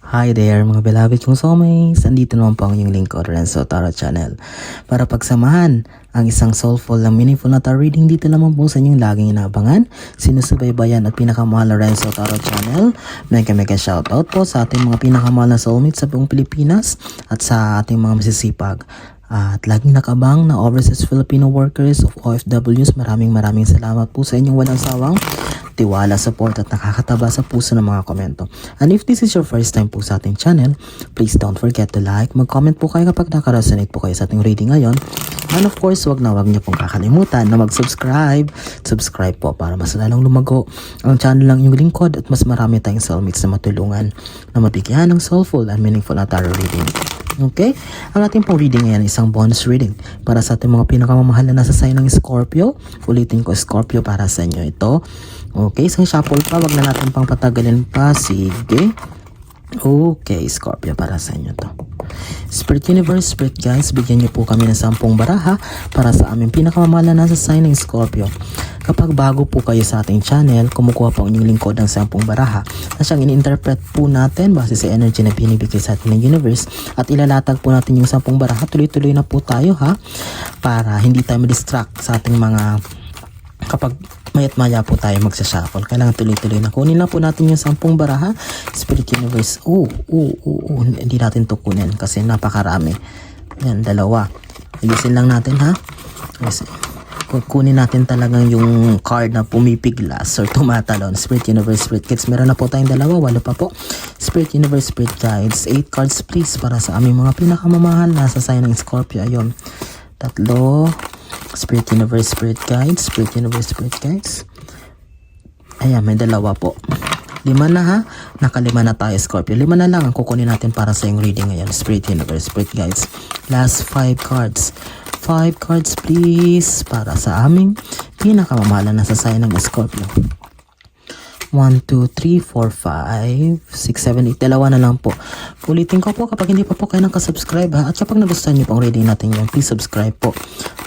Hi there mga beloved kong soulmates! Andito naman po ang inyong lingkod, Renzo Tarot Channel, para pagsamahan ang isang soulful na meaningful na tarot reading. Dito naman po sa inyong laging inaabangan, sinusubaybayan at pinakamahal na Renzo Tarot Channel. Mega shoutout po sa ating mga pinakamahal na soulmates sa buong Pilipinas at sa ating mga masisipag at laging nakabang na overseas Filipino workers of OFWs. Maraming salamat po sa inyong walang sawang tiwala, support at nakakataba sa puso ng mga komento. And if this is your first time po sa ating channel, please don't forget to like, mag-comment po kayo kapag nakaresonate po kayo sa ating reading ngayon. And of course, wag niyo pong kakalimutan na mag-subscribe. Subscribe po para mas lalong lumago ang channel lang yung lingkod at mas marami tayong soulmates na matulungan na mabigyan ng soulful and meaningful na tarot reading. Okay? Ang ating pong reading ngayon isang bonus reading para sa ating mga pinakamamahal na nasa sign ng Scorpio. Ulitin ko, Scorpio, para sa inyo ito. Okay, isang shuffle pa, wag na natin pang patagalin pa. Sige. Okay, Scorpio, para sa inyo to. Spirit Universe, Spirit Guides, bigyan niyo po kami ng 10 baraha para sa aming pinakamamahal na nasa sign ng Scorpio. Kapag bago po kayo sa ating channel, kumukuha po ang inyong lingkod ng 10 baraha na siyang ini-interpret po natin base sa energy na binibigay sa atin ng universe at ilalatag po natin yung 10 baraha. Tuloy-tuloy na po tayo ha, para hindi tayo ma-distract sa ating mga kapag mayat maya po tayo magsashuffle. Kailangan tuloy-tuloy na. Kunin lang po natin yung 10 baraha. Spirit Universe. Hindi natin to kunin kasi napakarami. Yan, 2. Ayusin lang natin ha. Kasi kunin natin talagang yung card na pumipiglas or tumatalon. Spirit Universe, Spirit Guides. Meron na po tayong 2. 8 pa po. Spirit Universe, Spirit Guides. 8 cards please para sa aming mga pinakamamahal na sa sign ng Scorpio. Ayun. 3. Spirit Universe, Spirit Guides. Spirit Universe, Spirit Guides. Ayan, may 2 po. 5 na ha. Naka-5 na tayo, Scorpio. 5 na lang ang kukunin natin para sa yung reading ngayon. Spirit Universe, Spirit Guides. Last 5 cards. 5 cards please para sa aming pinakamamahalan na sa sign ng Scorpio. 1, 2, 3, 4, 5, 6, 7, 8. 2 na lang po. Ulitin ko po, kapag hindi pa po kayo nakasubscribe ha, at kapag nagustuhan nyo pong reading natin yan, please subscribe po.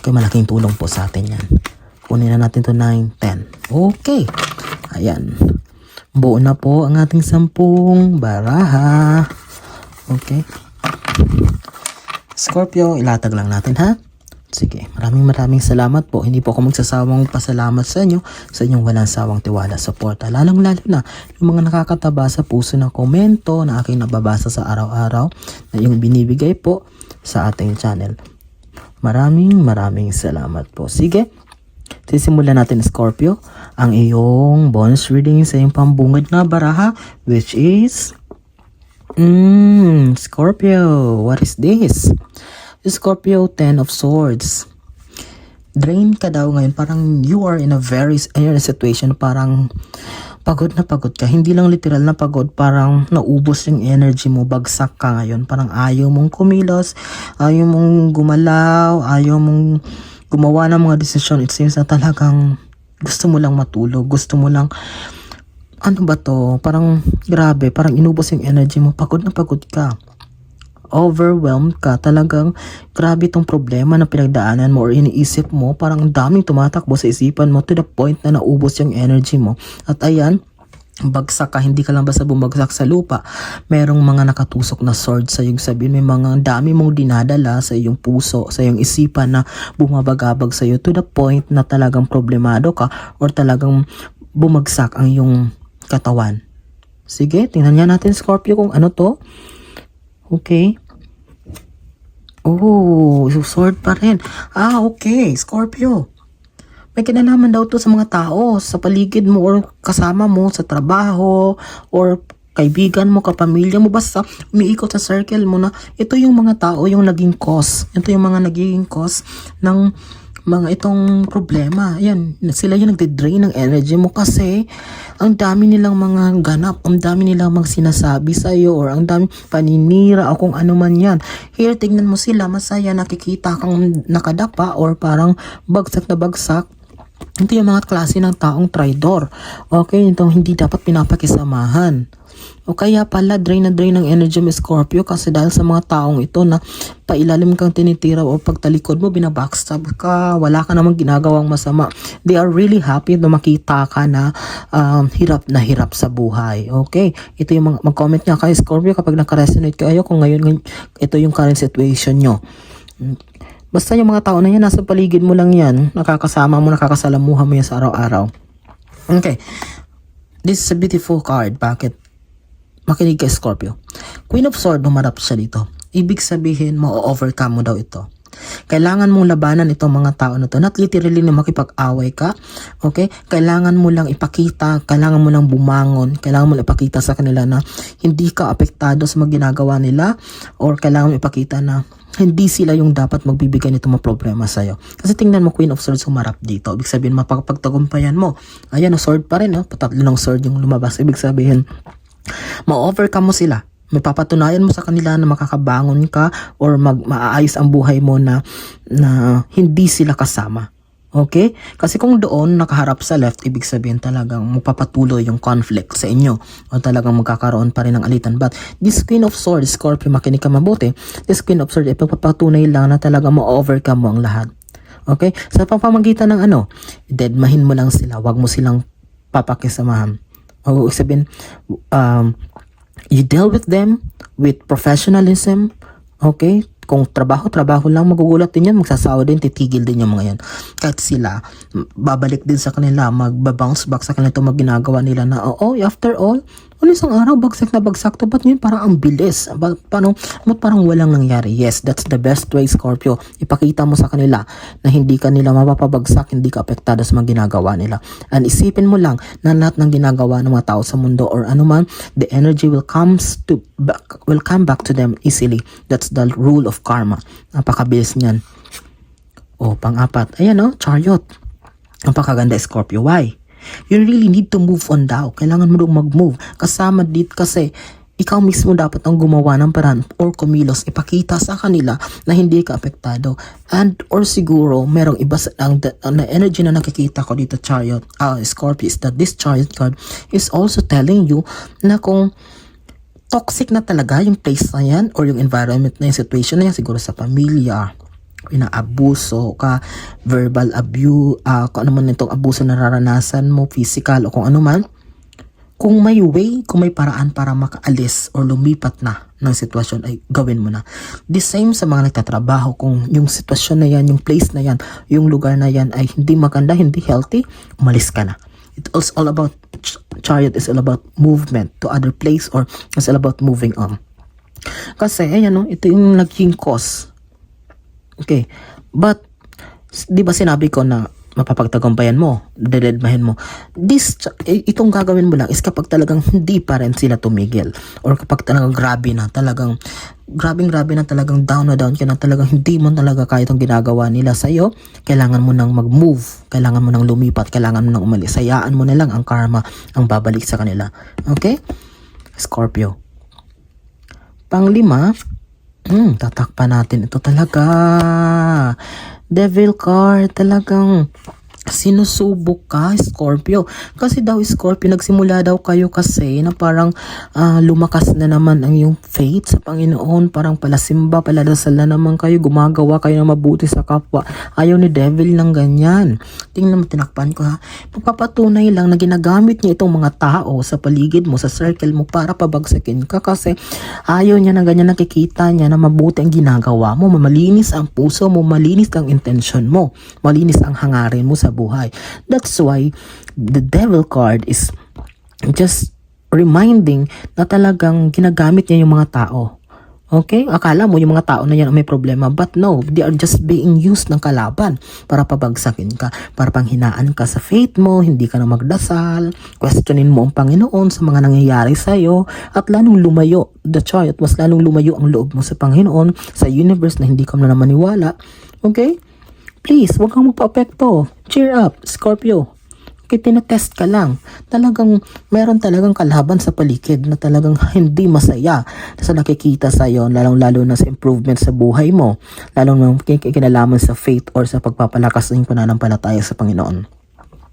Okay, malaking tulong po sa atin yan. Kunin na natin to 9, 10. Okay. Ayan. Buo na po ang ating 10 baraha. Okay. Scorpio, ilatag lang natin ha. Sige, maraming salamat po. Hindi po ako magsasawang pasalamat sa inyo, sa inyong walang sawang tiwala, suporta. Lalong lalo na yung mga nakakataba sa puso ng komento na aking nababasa sa araw-araw na yung binibigay po sa ating channel. Maraming salamat po. Sige, sisimulan natin, Scorpio, ang iyong bonus reading sa iyong pambungad na baraha, which is Scorpio, what is this? Scorpio, 10 of Swords. Drain ka daw ngayon. Parang you are in a situation. Parang pagod na pagod ka. Hindi lang literal na pagod. Parang naubos yung energy mo. Bagsak ka ngayon. Parang ayaw mong kumilos. Ayaw mong gumalaw. Ayaw mong gumawa ng mga desisyon. It seems na talagang gusto mo lang matulog. Gusto mo lang, ano ba to? Parang grabe. Parang inubos yung energy mo. Pagod na pagod ka. Overwhelmed ka, talagang grabe tong problema na pinagdaanan mo or iniisip mo, parang daming tumatakbo sa isipan mo to the point na naubos yung energy mo. At ayan, bagsak ka, hindi ka lang basta bumagsak sa lupa. Merong mga nakatusok na sword sa iyong sabihin, may mga dami mong dinadala sa iyong puso, sa iyong isipan na bumabagabag sa iyo to the point na talagang problemado ka or talagang bumagsak ang iyong katawan. Sige, tingnan nga natin, Scorpio, kung ano to. Okay. Sword pa rin. Okay, Scorpio. May kinalaman daw to sa mga tao, sa paligid mo or kasama mo sa trabaho or kaibigan mo, kapamilya mo, basta umiikot sa circle mo na ito yung mga tao yung naging cause. Ito yung mga naging cause ng mga itong problema. Ayan, sila yung nagde-drain ng energy mo kasi ang dami nilang mga ganap, ang dami nilang mga sinasabi sa iyo or ang dami paninira o kung ano man yan. Here, tignan mo sila, masaya, nakikita kang nakadapa or parang bagsak na bagsak. Ito yung mga klase ng taong traidor. Okay, ito hindi dapat pinapakisamahan. O kaya pala, drain na drain ng energy mo Scorpio kasi dahil sa mga taong ito na pailalim kang tinitira o pagtalikod mo, binabackstab ka, wala ka namang ginagawang masama. They are really happy na makita ka na hirap sa buhay. Okay? Ito yung mag-comment nga kayo Scorpio kapag nakaresonate kayo kung ngayon ito yung current situation nyo. Basta yung mga tao na yan, nasa paligid mo lang yan, nakakasama mo, nakakasalamuha mo yan sa araw-araw. Okay. This is a beautiful card. Bakit? Makinig ka Scorpio. Queen of Swords, humarap siya dito. Ibig sabihin, ma-overcome mo daw ito. Kailangan mong labanan itong mga tao na to. Not literally na makipag-away ka. Okay? Kailangan mo lang ipakita, kailangan mo lang bumangon, kailangan mo lang ipakita sa kanila na hindi ka apektado sa mga ginagawa nila or kailangan mo ipakita na hindi sila yung dapat magbibigay nito mga problema sa'yo. Kasi tingnan mo, Queen of Swords humarap dito. Ibig sabihin, mapagpagtagumpayan mo. Ayan, sword pa rin. Patatlo ng sword yung lumabas. Ibig sabihin, ma-overcome mo sila. May papatunayan mo sa kanila na makakabangon ka or maaayos ang buhay mo na hindi sila kasama. Okay? Kasi kung doon nakaharap sa left, ibig sabihin talagang magpapatuloy yung conflict sa inyo o talagang magkakaroon pa rin ng alitan. But this Queen of Swords, Scorpio, makinig ka mabuti. This Queen of Swords, ipagpapatunay lang na talagang ma-overcome mo ang lahat. Okay? Sa pamamagitan ng deadmahin mo lang sila. Huwag mo silang papakisamahan. O sabihin, you deal with them with professionalism, okay? Kung trabaho lang, magugulat din yan, magsasawa din, titigil din yung mga yan. Kahit sila, babalik din sa kanila, magbabounce back sa kanila itong mga ginagawa nila na, after all, isang araw, bagsak na bagsak to, ba't yun parang ang bilis? Parang walang nangyari? Yes, that's the best way, Scorpio. Ipakita mo sa kanila na hindi ka nila mapapabagsak, hindi ka apektado sa mga ginagawa nila. And isipin mo lang na lahat ng ginagawa ng mga tao sa mundo or anuman, the energy will come back to them easily. That's the rule of karma. Napakabilis niyan. Pang-apat. Ayan Chariot. Napakaganda, Scorpio. Why? You really need to move on daw. Kailangan mo daw mag-move. Kasama dito kasi ikaw mismo dapat ang gumawa ng paraan or kumilos, ipakita sa kanila na hindi ka apektado. And or siguro, merong iba na energy na nakikita ko dito, Chariot, Scorpio, is that this Chariot card is also telling you na kung toxic na talaga yung place na yan or yung environment na yung situation na yan, siguro sa pamilya, inaabuso ka, verbal abuse, kung ano man itong abuso na nararanasan mo, physical o kung ano man, kung may way, kung may paraan para makaalis or lumipat na ng sitwasyon ay gawin mo na. The same sa mga nagtatrabaho, kung yung sitwasyon na yan, yung place na yan, yung lugar na yan ay hindi maganda, hindi healthy, umalis ka na. It's all about, Chariot is all about movement to other place or it's all about moving on. Kasi, ito yung naging cause. Okay, but di ba sinabi ko na mapapagtagumpayan mo, dededmahin mo. Itong gagawin mo lang is kapag talagang hindi pa rin sila tumigil or kapag talagang grabe na talagang down na down ka na talagang hindi mo talaga kaya itong ginagawa nila sa'yo, kailangan mo nang mag-move, kailangan mo nang lumipat, kailangan mo nang umalis. Hayaan mo na lang ang karma ang babalik sa kanila. Okay? Scorpio. Pang-5, tatakpan natin ito talaga. Devil card, talagang sinusubok ka, Scorpio. Kasi daw, Scorpio, nagsimula daw kayo kasi na parang lumakas na naman ang yung faith sa Panginoon. Parang palasimba, paladasal na naman kayo. Gumagawa kayo ng mabuti sa kapwa. Ayaw ni Devil ng ganyan. Tingnan mo, tinakpan ko ha. Magpapatunay lang na ginagamit niya itong mga tao sa paligid mo, sa circle mo para pabagsakin ka. Kasi ayaw niya ng ganyan, nakikita niya na mabuti ang ginagawa mo. Malinis ang puso mo, malinis ang intention mo. Malinis ang hangarin mo sa buhay. That's why the Devil card is just reminding na talagang ginagamit niya yung mga tao. Okay? Akala mo yung mga tao na yan may problema, but no, they are just being used ng kalaban para pabagsakin ka, para panghinaan ka sa faith mo, hindi ka na magdasal, questionin mo ang Panginoon sa mga nangyayari sa'yo, at lalong lumayo, the Chariot, mas lalong lumayo ang loob mo sa Panginoon, sa universe na hindi ka na maniwala. Okay? Please, huwag kang magpa-apekto. Cheer up, Scorpio. Okay, tinatest ka lang. Talagang, meron talagang kalaban sa paligid na talagang hindi masaya sa nakikita sa'yo, lalong-lalo na sa improvement sa buhay mo, lalong na kinalaman sa faith or sa pagpapalakas ng pananampalataya sa Panginoon.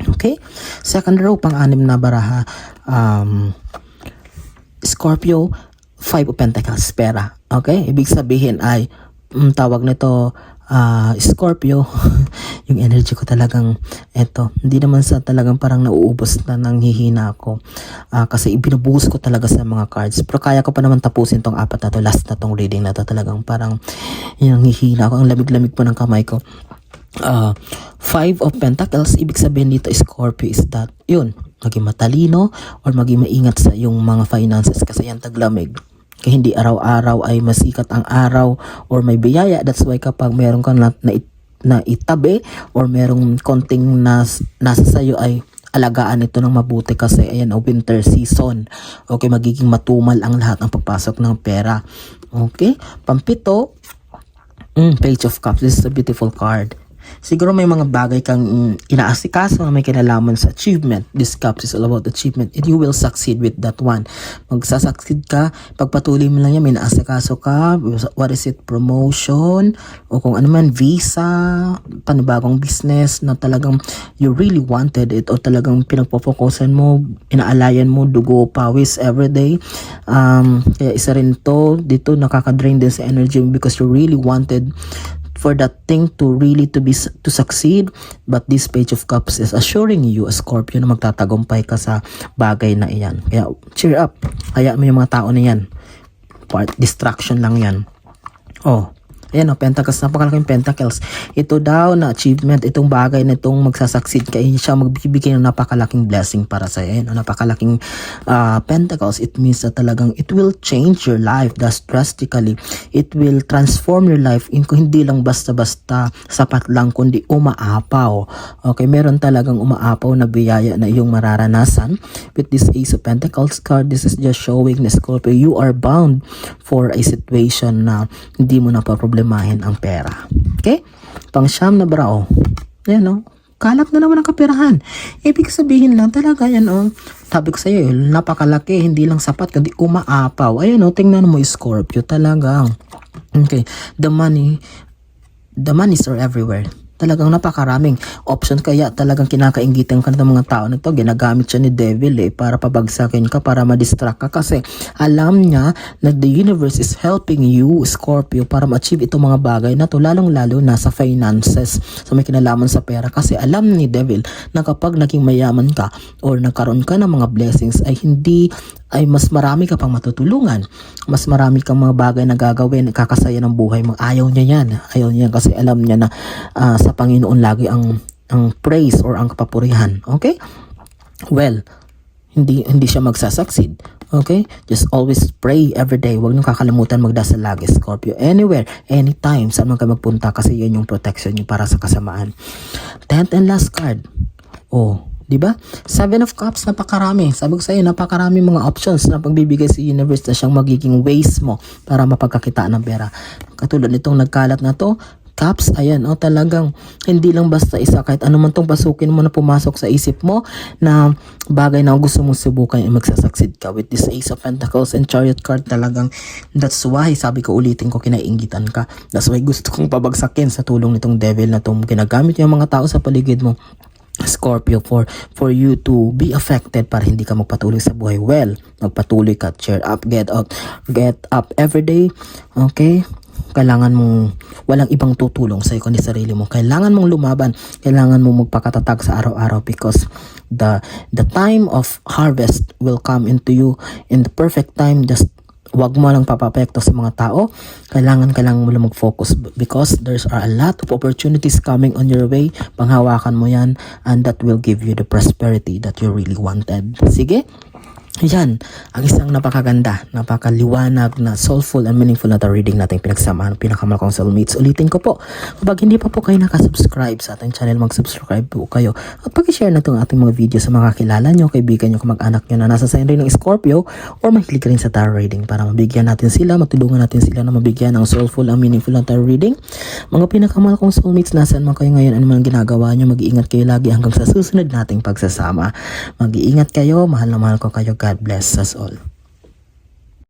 Okay? Second row, pang-anim na baraha, Scorpio, 5 of Pentacles, pera. Okay? Ibig sabihin ay, tawag nito, Scorpio, yung energy ko talagang, eto, hindi naman sa talagang parang nauubos na nanghihina ako. Kasi ibinubuhos ko talaga sa mga cards. Pero kaya ko pa naman tapusin tong apat na to, last na tong reading na to. Talagang parang, yung nanghihina ako, ang lamig-lamig po ng kamay ko. 5 of Pentacles, ibig sabihin dito, Scorpio is that, yun, maging matalino or maging maingat sa yung mga finances kasi yan taglamig. Kaya hindi araw-araw ay masikat ang araw or may biyaya. That's why kapag meron kang na itabi or merong konting nasa sayo ay alagaan ito ng mabuti kasi ayan, winter season. Okay, magiging matumal ang lahat ng pagpasok ng pera. Okay, pampito, Page of Cups. This is a beautiful card. Siguro may mga bagay kang inaasikaso na may kinalaman sa achievement. This cups is all about achievement and you will succeed with that one. Magsasucceed ka, pagpatuloy mo lang yan, may inaasikaso ka, what is it, promotion, o kung ano man, visa, panibagong business na talagang you really wanted it o talagang pinagpofokusan mo, inaalayan mo, dugo, pawis everyday. Kaya isa rin to, dito nakaka-drain din sa energy because you really wanted for that thing to succeed, but this Page of Cups is assuring you, a Scorpio, na magtatagumpay ka sa bagay na iyan. Kaya cheer up, kaya mo yung mga tao na yan, distraction lang yan. Ayan Pentacles, napakalaking Pentacles. Ito daw na achievement, itong bagay na itong magsasucceed ka, siya magbibigay ng napakalaking blessing para sa iyo. Napakalaking Pentacles, it means that talagang it will change your life drastically. It will transform your life, hindi lang basta-basta sapat lang, kundi umaapaw. Okay, meron talagang umaapaw na biyaya na iyong mararanasan. With this Ace of Pentacles card, this is just showing na Scorpio, you are bound for a situation na hindi mo na problemahin ang pera. Okay? Pang-siyam na brao. Ayan kalat na naman ang kaperahan. Ibig sabihin lang talaga yan sabi ko sa iyo, napakalaki, hindi lang sapat kundi umaapaw. Ayan tingnan mo Scorpio talaga. Okay, the monies are everywhere. Talagang napakaraming options, kaya talagang kinakaingitan ka ng mga tao na to. Ginagamit siya ni Devil para pabagsakin ka, para ma-distract ka kasi alam niya na the universe is helping you, Scorpio, para ma-achieve itong mga bagay na to, lalong-lalo na sa finances, sa may kinalaman sa pera. Kasi alam ni Devil na kapag naging mayaman ka or nagkaroon ka ng mga blessings ay mas marami ka pang matutulungan. Mas marami kang mga bagay na gagawin, kakasaya ng buhay mo. Ayaw niya yan. Ayaw niya kasi alam niya na sa Panginoon lagi ang praise or ang kapapurihan. Okay? Well, hindi siya magsasucceed. Okay? Just always pray every day. Huwag niyong kakalimutan magdasal lagi, Scorpio. Anywhere, anytime, saan man kayo magpunta kasi yan yung protection niyo para sa kasamaan. 10th and last card. Diba? 7 of Cups, napakarami. Sabi ko sa iyo, napakarami mga options na pagbibigay sa universe na siyang magiging ways mo para mapagkakitaan ng pera. Katulad nitong nagkalat na to, Cups, ayan, talagang hindi lang basta isa, kahit ano man tong pasukin mo na pumasok sa isip mo na bagay na gusto mong subukan ay magsasucceed ka. With this Ace of Pentacles and Chariot card, talagang that's why, sabi ko ulitin ko, kinaiingitan ka. That's why gusto kong pabagsakin sa tulong nitong Devil na itong ginagamit yung mga tao sa paligid mo, Scorpio, for you to be affected para hindi ka magpatuloy sa buhay. Well, magpatuloy ka, cheer up, get up every day. Okay? Kailangan mong walang ibang tutulong sa iyo kundi sarili mo. Kailangan mong lumaban, kailangan mong magpakatatag sa araw-araw because the time of harvest will come into you in the perfect time. Just wag mo lang papapekto sa mga tao. Kailangan mo lang mag-focus because there's a lot of opportunities coming on your way. Panghawakan mo yan and that will give you the prosperity that you really wanted. Sige? Yan, ang isang napakaganda, napakaliwanag na soulful and meaningful na reading natin pinagsamahan ng pinakamalakang soulmates. Ulitin ko po, kapag hindi pa po kayo nakasubscribe sa ating channel, mag-subscribe po kayo at pag-share na itong ating mga video sa mga kilala nyo, kaibigan nyo, kamag-anak nyo na nasa sign rin ng Scorpio or mahilig rin sa tarot reading para mabigyan natin sila, matulungan natin sila na mabigyan ng soulful and meaningful na tarot reading. Mga pinakamalakang soulmates, nasaan man kayo ngayon, ano man ginagawa nyo, mag-iingat kayo lagi hanggang sa susunod nating pagsasama. Mag-iingat kayo, mahal na mahal ko kayo. God bless us all.